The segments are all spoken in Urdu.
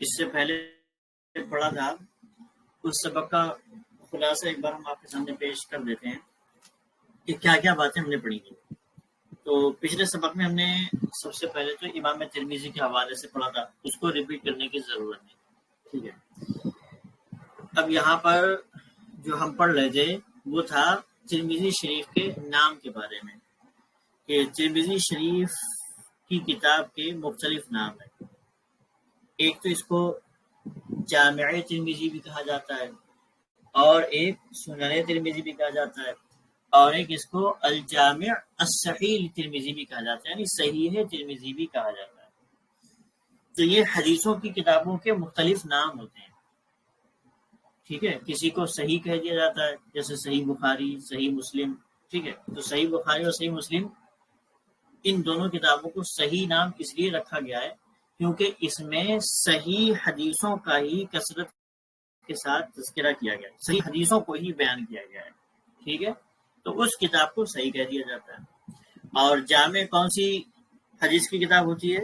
اس سے پہلے پڑھا تھا اس سبق کا خلاصہ ایک بار ہم آپ کے سامنے پیش کر دیتے ہیں کہ کیا کیا باتیں ہم نے پڑھی تھی۔ تو پچھلے سبق میں ہم نے سب سے پہلے تو امام ترمذی کے حوالے سے پڑھا تھا، اس کو ریپیٹ کرنے کی ضرورت نہیں، ٹھیک ہے۔ اب یہاں پر جو ہم پڑھ رہے تھے وہ تھا ترمذی شریف کے نام کے بارے میں، کہ ترمذی شریف کی کتاب کے مختلف نام ہیں۔ ایک تو اس کو جامع ترمذی بھی کہا جاتا ہے، اور ایک سنن ترمذی بھی کہا جاتا ہے، اور ایک اس کو الجامع الصحیح ترمذی بھی کہا جاتا ہے، یعنی صحیح ترمذی بھی کہا جاتا ہے۔ تو یہ حدیثوں کی کتابوں کے مختلف نام ہوتے ہیں، ٹھیک ہے۔ کسی کو صحیح کہہ دیا جاتا ہے، جیسے صحیح بخاری، صحیح مسلم، ٹھیک ہے۔ تو صحیح بخاری اور صحیح مسلم، ان دونوں کتابوں کو صحیح نام اس لیے رکھا گیا ہے کیونکہ اس میں صحیح حدیثوں کا ہی کثرت کے ساتھ تذکرہ کیا گیا ہے، صحیح حدیثوں کو ہی بیان کیا گیا ہے، ٹھیک ہے۔ تو اس کتاب کو صحیح کہہ دیا جاتا ہے۔ اور جامع کون سی حدیث کی کتاب ہوتی ہے؟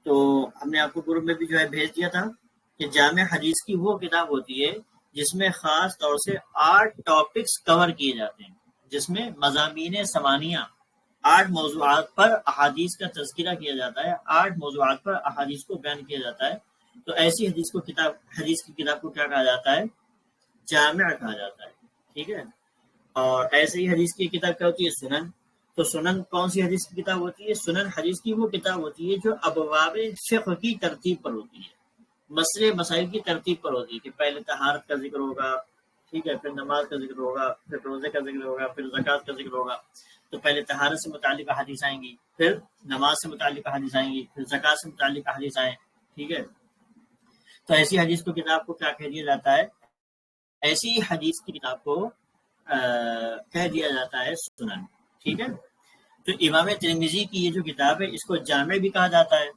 تو ہم نے آپ کو گروپ میں بھی جو ہے بھیج دیا تھا کہ جامع حدیث کی وہ کتاب ہوتی ہے جس میں خاص طور سے 8 ٹاپکس کور کیے جاتے ہیں، جس میں مضامین ثمانیہ 8 موضوعات پر احادیث کا تذکرہ کیا جاتا ہے، 8 موضوعات پر احادیث کو بیان کیا جاتا ہے۔ تو ایسی حدیث کی کتاب کو کیا کہا جاتا ہے؟ جامع کہا جاتا ہے، ٹھیک ہے۔ اور ایسے ہی حدیث کی کتاب کیا ہوتی ہے؟ سنن۔ تو سنن کون سی حدیث کی کتاب ہوتی ہے؟ سنن حدیث کی وہ کتاب ہوتی ہے جو ابواب فقہ کی ترتیب پر ہوتی ہے، مسئلے مسائل کی ترتیب پر ہوتی ہے، کہ پہلے طہارت کا ذکر ہوگا، ٹھیک ہے، پھر نماز کا ذکر ہوگا، پھر روزے کا ذکر ہوگا، پھر زکوٰۃ کا ذکر ہوگا۔ تو پہلے طہارت سے متعلق حدیث آئیں گی، پھر نماز سے متعلق حدیث آئیں گی، پھر زکوٰۃ سے متعلق حدیث آئیں، ٹھیک ہے۔ تو ایسی حدیث کو کتاب کو کیا کہہ دیا جاتا ہے؟ ایسی حدیث کی کتاب کو کہہ دیا جاتا ہے سنن، ٹھیک ہے۔ تو امام ترمذی کی یہ جو کتاب ہے اس کو جامع بھی کہا جاتا ہے،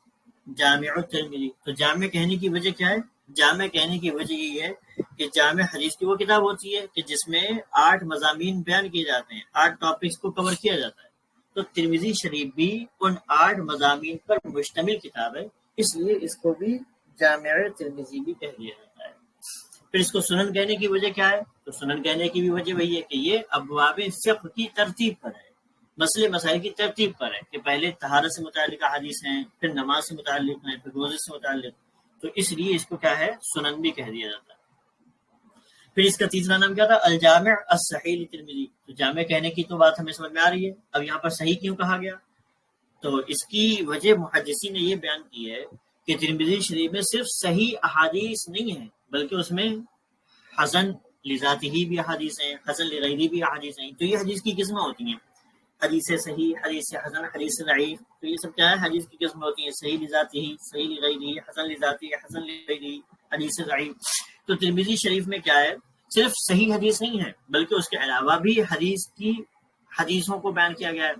جامع الترمذی۔ تو جامع کہنے کی وجہ کیا ہے؟ جامع کہنے کی وجہ یہ ہے کہ جامع حدیث کی وہ کتاب ہوتی ہے کہ جس میں 8 مضامین بیان کیے جاتے ہیں، 8 ٹاپکس کو کور کیا جاتا ہے۔ تو ترمذی شریف بھی ان 8 مضامین پر مشتمل کتاب ہے، اس لیے اس کو بھی جامع ترمذی بھی کہہ دیا جاتا ہے۔ پھر اس کو سنن کہنے کی وجہ کیا ہے؟ تو سنن کہنے کی بھی وجہ وہی ہے کہ یہ ابواب فقہ کی ترتیب پر ہے، مسئلے مسائل کی ترتیب پر ہے، کہ پہلے طہارت سے متعلق حدیث ہیں، پھر نماز سے متعلق ہیں، پھر روزے سے متعلق، تو اس لیے اس کو کیا ہے؟ سنن بھی کہہ دیا جاتا ہے۔ پھر اس کا تیسرا نام کیا تھا؟ الجامع الصحیح ترمذی۔ تو جامع کہنے کی تو بات ہمیں سمجھ میں آ رہی ہے، اب یہاں پر صحیح کیوں کہا گیا؟ تو اس کی وجہ محدثین نے یہ بیان کی ہے کہ ترمذی شریف میں صرف صحیح احادیث نہیں ہے، بلکہ اس میں حسن لذاتی ہی بھی احادیث ہیں، حسن لغیری بھی احادیث ہیں۔ تو یہ حدیث کی قسمیں ہوتی ہیں، حدیث صحیح، حدیث حسن، حدیث ضعیف۔ تو یہ سب کیا ہے؟ حدیث کی قسمیں ہوتی ہیں، صحیح لذاتی ہی، صحیح لغیری، حسن لذاتی، حسن لغیری، حدیث ضعیف۔ تو ترمذی شریف میں کیا ہے؟ صرف صحیح حدیث نہیں ہے، بلکہ اس کے علاوہ بھی حدیثوں کو بیان کیا گیا ہے،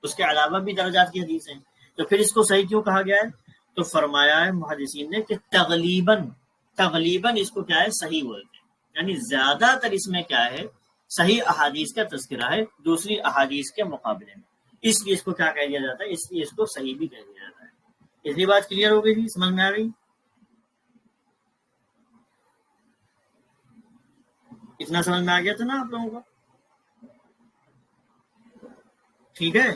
اس کے علاوہ بھی درجات کی حدیث ہیں۔ تو پھر اس کو صحیح کیوں کہا گیا ہے؟ تو فرمایا ہے محدثین نے کہ تغلیباً اس کو کیا ہے؟ صحیح بولتے ہیں، یعنی زیادہ تر اس میں کیا ہے؟ صحیح احادیث کا تذکرہ ہے دوسری احادیث کے مقابلے میں، اس لیے اس کو کیا کہہ دیا جاتا ہے؟ اس لیے اس کو صحیح بھی کہہ دیا جاتا ہے۔ اتنی بات کلیئر ہو گئی تھی؟ سمجھ میں آ گئی؟ اتنا سمجھ میں آ گیا تھا نا آپ لوگوں کو؟ ٹھیک ہے،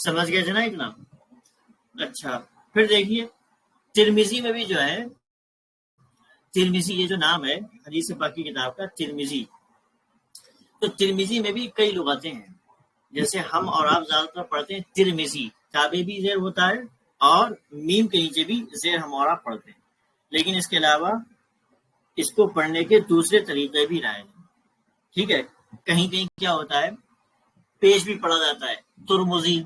سمجھ گئے تھے نا اتنا؟ اچھا، پھر دیکھیے ترمذی میں بھی جو ہے، ترمذی یہ جو نام ہے حدیث پاک کی کتاب کا ترمذی، تو ترمذی میں بھی کئی لغتیں ہیں، جیسے ہم اور آپ زیادہ تر پڑھتے ہیں ترمذی، تابع بھی زیر ہوتا ہے اور میم کے نیچے بھی زیر ہم اور آپ پڑھتے ہیں، لیکن اس کے علاوہ اس کو پڑھنے کے دوسرے طریقے بھی رائے ہیں، ٹھیک ہے۔ کہیں کہیں کیا ہوتا ہے؟ پیش بھی پڑھا جاتا ہے، ترمذی،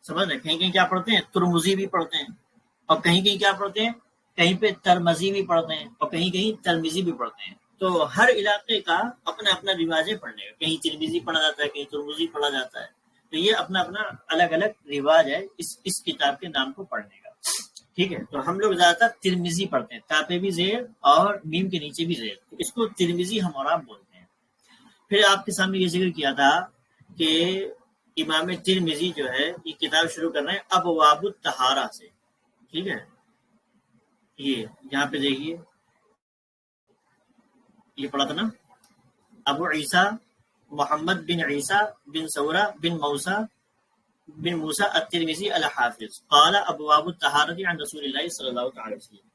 سمجھ رہے؟ کہیں کہیں کیا پڑھتے ہیں؟ ترمذی بھی پڑھتے ہیں، اور کہیں کہیں کیا پڑھتے ہیں؟ کہیں پہ ترمذی بھی پڑھتے ہیں، اور کہیں کہیں ترمذی بھی پڑھتے ہیں۔ تو ہر علاقے کا اپنا اپنا رواج ہے پڑھنے کا، کہیں ترمذی پڑھا جاتا ہے، کہیں ترمذی پڑھا جاتا ہے، تو یہ اپنا اپنا الگ الگ رواج ہے اس کتاب کے نام کو پڑھنے کا، ٹھیک ہے۔ تو ہم لوگ زیادہ تر ترمذی پڑھتے ہیں، تا پہ بھی زیر اور میم کے نیچے بھی زیر، تو اس کو ترمذی ہم اور آپ بولتے ہیں۔ پھر آپ کے سامنے یہ ذکر کیا تھا کہ امام ترمذی جو ہے یہ کتاب شروع کر رہے ہیں ابواب الطہارہ سے، ٹھیک ہے. یہ یہاں پہ دیکھیے، یہ پڑھا تھا نا، ابو عیسیٰ محمد بن عیسیٰ بن ثورہ بن موسیٰ الترمذی الحافظ قال ابواب الطہارۃ عن رسول اللہ صلی اللہ تعالی وسلم.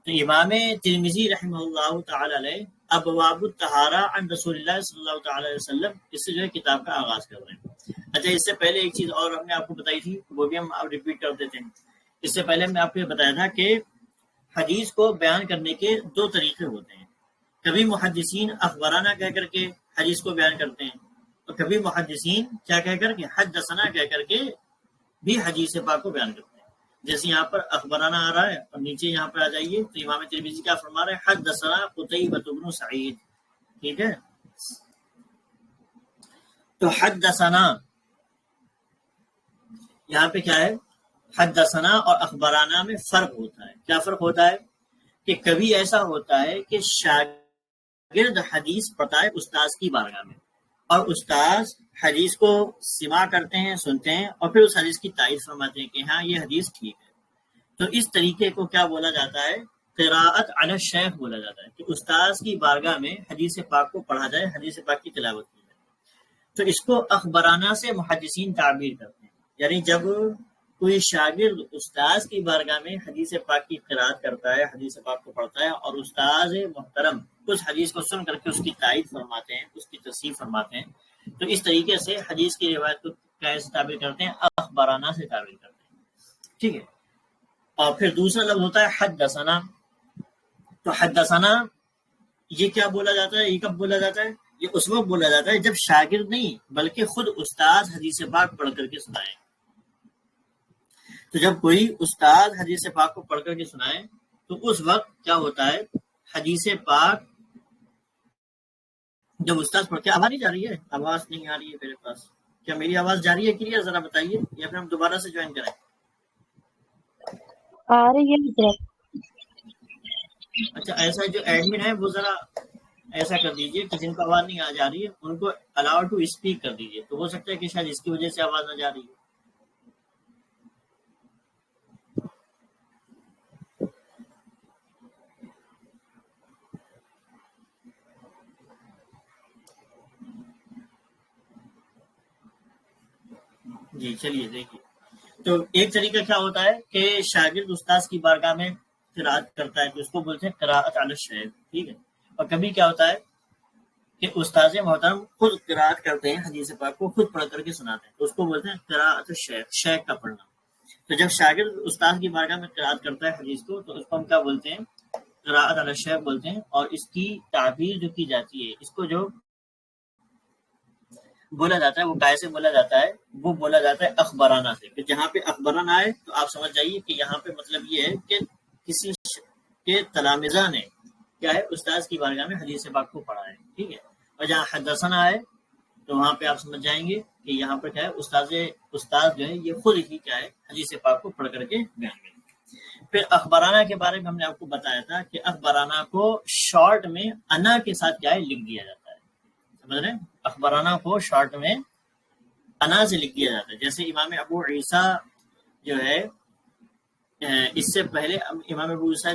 تو امام ترمذی رحمہ اللہ تعالی علیہ ابواب الطہارہ عن رسول اللہ صلی اللہ تعالی علیہ وسلم اس سے جو ہے کتاب کا آغاز کر رہے ہیں. اچھا، اس سے پہلے ایک چیز اور ہم نے آپ کو بتائی تھی، وہ بھی ہم اب ریپیٹ کر دیتے ہیں. اس سے پہلے ہم نے آپ کو یہ بتایا تھا کہ حدیث کو بیان کرنے کے دو طریقے ہوتے ہیں. کبھی محدثین اخبرانہ کہہ کر کے حدیث کو بیان کرتے ہیں، اور کبھی محدثین کیا کہہ کر کے حدثنا کہہ کر کے بھی حدیث پاک کو بیان کرتے ہیں. جیسے یہاں پر اخبرانہ آ رہا ہے اور نیچے یہاں پر آ جائیے تو امام ترمذی کیا فرما رہے ہیں، حدثنا قتیبۃ بن سعید. ٹھیک ہے، تو حدثنا یہاں پہ کیا ہے، حدثنا اور اخبرانہ میں فرق ہوتا ہے. کیا فرق ہوتا ہے کہ کبھی ایسا ہوتا ہے کہ شاگرد حدیث پڑھتا ہے استاذ کی بارگاہ میں، اور استاذ حدیث کو سماع کرتے ہیں، سنتے ہیں، اور پھر اس حدیث کی تائید فرماتے ہیں کہ ہاں یہ حدیث ٹھیک ہے. تو اس طریقے کو کیا بولا جاتا ہے، قراءت علی الشیخ بولا جاتا ہے، کہ استاذ کی بارگاہ میں حدیث پاک کو پڑھا جائے، حدیث پاک کی تلاوت کی جائے. تو اس کو اخبرانہ سے محدثین تعبیر کرتے ہیں. یعنی جب کوئی شاگرد استاذ کی بارگاہ میں حدیث پاک کی قراءت کرتا ہے، حدیث پاک کو پڑھتا ہے، اور استاذ محترم اس حدیث کو سن کر کے اس کی تائید فرماتے ہیں، اس کی تصحیح فرماتے ہیں، تو اس طریقے سے حدیث کی روایت کو کیسے تعبیر کرتے ہیں، اخبرانہ سے تعبیر کرتے ہیں. ٹھیک ہے، اور پھر دوسرا لفظ ہوتا ہے حدثنا. تو حدثنا یہ کیا بولا جاتا ہے، یہ کب بولا جاتا ہے، یہ اس وقت بولا جاتا ہے جب شاگرد نہیں بلکہ خود استاذ حدیث پاک پڑھ کر کے سنائے. تو جب کوئی استاد حدیث پاک کو پڑھ کر کے سنائے تو اس وقت کیا ہوتا ہے، حدیث پاک جب استاد پڑھ کے، آواز نہیں جا رہی ہے، آواز نہیں آ رہی ہے میرے پاس، کیا میری آواز جا رہی ہے کلیئر؟ ذرا بتائیے، یا پھر ہم دوبارہ سے جوائن کریں. آ رہی ہے حضرت. اچھا، ایسا جو ایڈمن ہے وہ ذرا ایسا کر دیجئے کہ جن کو آواز نہیں آ جا رہی ہے ان کو الاؤ ٹو اسپیک کر دیجئے، تو ہو سکتا ہے کہ شاید اس کی وجہ سے آواز نہ جا رہی ہے. جی چلیے دیکھیے، تو ایک طریقہ کیا ہوتا ہے کہ شاگرد استاذ کی بارگاہ میں قراءت کرتا ہے، تو اس کو بولتے ہیں قراءت علی الشیخ. ٹھیک ہے، اور کبھی کیا ہوتا ہے کہ استاذ محترم خود قراءت کرتے ہیں، حدیث پاک کو خود پڑھ کر کے سناتے ہیں، تو اس کو بولتے ہیں قراءت الشیخ، شیخ کا پڑھنا. تو جب شاگرد استاذ کی بارگاہ میں قراءت کرتا ہے حدیث کو تو اس کو ہم کیا بولتے ہیں، قراءت علی الشیخ بولتے ہیں. اور اس کی تعبیر جو کی جاتی ہے، اس کو جو بولا جاتا ہے وہ کیسے بولا جاتا ہے، وہ بولا جاتا ہے اخبرانہ سے. کہ جہاں پہ اخبرانہ آئے تو آپ سمجھ جائیے کہ یہاں پہ مطلب یہ ہے کہ کسی کے تلامذہ نے کیا ہے، استاذ کی بارگاہ میں حدیث پاک کو پڑھا ہے. ٹھیک ہے، اور جہاں حدثنا آئے تو وہاں پہ آپ سمجھ جائیں گے کہ یہاں پر کیا ہے، استاد جو ہے یہ خود ہی کیا ہے، حدیث پاک کو پڑھ کر کے بیان کریں. پھر اخبرانہ کے بارے میں ہم نے آپ کو بتایا تھا کہ اخبرانہ کو شارٹ میں انا کے ساتھ کیا ہے، لکھ دیا جاتا ہے. سمجھ رہے ہیں، اخبرانہ کو شارٹ میں انا سے لکھ دیا جاتا ہے. جیسے امام ابو عیسیٰ جو ہے، اس سے پہلے امام ابو عیسیٰ